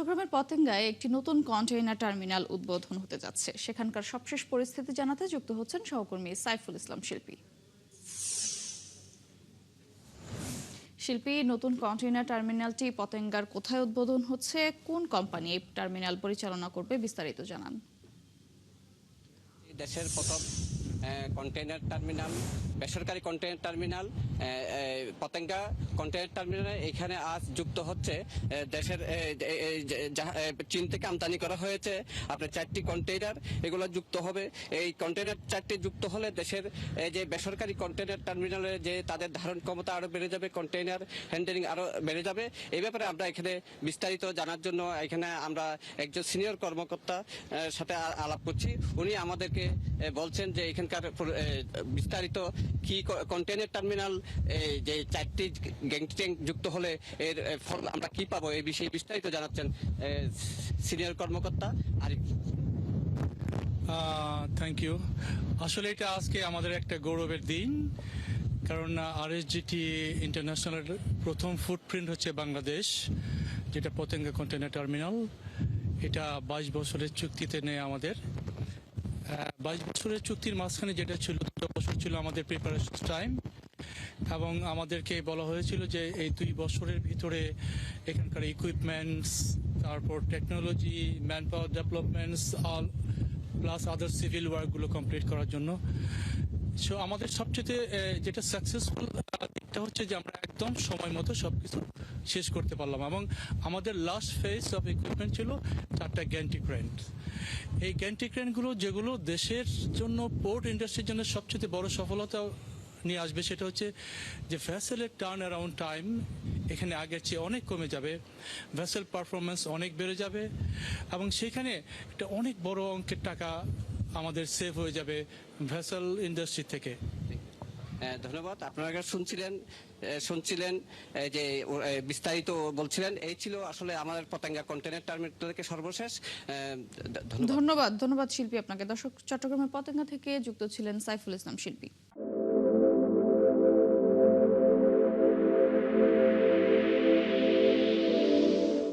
চট্টগ্রামের পতেঙ্গায় একটি নতুন কন্টেইনার টার্মিনাল উদ্বোধন হতে যাচ্ছে। সেখানকার সবশেষ পরিস্থিতি জানাতে যুক্ত হচ্ছেন সহকর্মী সাইফুল ইসলাম শিল্পী। শিল্পী, নতুন কন্টেইনার টার্মিনালটি পতেঙ্গার কোথায় উদ্বোধন হচ্ছে, কোন কোম্পানি এই টার্মিনাল পরিচালনা করবে, বিস্তারিত জানান। দেশের প্রথম কন্টেইনার টার্মিনাল, বেসরকারি কন্টেইনার টার্মিনাল পতেঙ্গা কন্টেইনার টার্মিনালে এখানে আজ যুক্ত হচ্ছে দেশের চীন থেকে আমদানি করা হয়েছে আপনার 4টি কন্টেইনার, এগুলো যুক্ত হবে। এই কন্টেইনার 4টি যুক্ত হলে দেশের যে বেসরকারি কন্টেইনার টার্মিনালে যে তাদের ধারণ ক্ষমতা আরো বেড়ে যাবে, কন্টেইনার হ্যান্ডেলিং আরো বেড়ে যাবে। এই ব্যাপারে আমরা এখানে বিস্তারিত জানার জন্য এখানে আমরা একজন সিনিয়র কর্মকর্তা সাথে আলাপ করছি। উনি আমাদেরকে বলছেন যে এখানকার বিস্তারিত কি কন্টেইনার টার্মিনাল যে 4টি গ্যাংটি ট্যাঙ্ক যুক্ত হলে এর ফল আমরা কি পাবো, এই বিষয়ে বিস্তারিত জানাচ্ছেন সিনিয়র কর্মকর্তা আরিফ। Thank you. আসলে এটা আজকে আমাদের একটা গৌরবের দিন, কারণ আরএসজিটি ইন্টারন্যাশনালের প্রথম ফুটপ্রিন্ট হচ্ছে বাংলাদেশ, যেটা পতেঙ্গা কন্টেইনার টার্মিনাল। এটা 22 বছরের চুক্তিতে নেয় আমাদের। 22 বছরের চুক্তির মাঝখানে যেটা ছিল 2 বছর ছিল আমাদের প্রিপারেশন টাইম, এবং আমাদেরকে বলা হয়েছিল যে এই 2 বছরের ভিতরে এখানকার ইকুইপমেন্টস, তারপর technology, manpower developments, all plus other civil ওয়ার্কগুলো কমপ্লিট করার জন্য। সো আমাদের সবচেয়ে যেটা সাকসেসফুল দিকটা হচ্ছে যে আমরা একদম সময় মতো সবকিছু শেষ করতে পারলাম, এবং আমাদের লাস্ট ফেজ অফ ইকুইপমেন্ট ছিল 4টা গ্যান্টি ক্রেন। এই গ্যান্টি ক্রেনগুলো যেগুলো দেশের জন্য, পোর্ট ইন্ডাস্ট্রির জন্য সবচেয়ে বড় সফলতা নিয়ে আসবে, সেটা হচ্ছে যে ভেসেলের টার্ন অ্যারাউন্ড টাইম এখানে আগের চেয়ে অনেক কমে যাবে, ভেসেল পারফরমেন্স অনেক বেড়ে যাবে, এবং সেখানে একটা অনেক বড় অঙ্কের টাকা আমাদের সেভ হয়ে যাবে ভেসেল ইন্ডাস্ট্রি থেকে। ধন্যবাদ। আপনারা শুনছিলেন যে বিস্তারিত বলছিলেন। এই ছিল আসলে আমাদের পতেঙ্গা কন্টেইনার টার্মিনাল থেকে সর্বশেষ। ধন্যবাদ শিল্পী আপনাকে। দর্শক, চট্টগ্রামের পতেঙ্গা থেকে যুক্ত ছিলেন সাইফুল ইসলাম শিল্পী।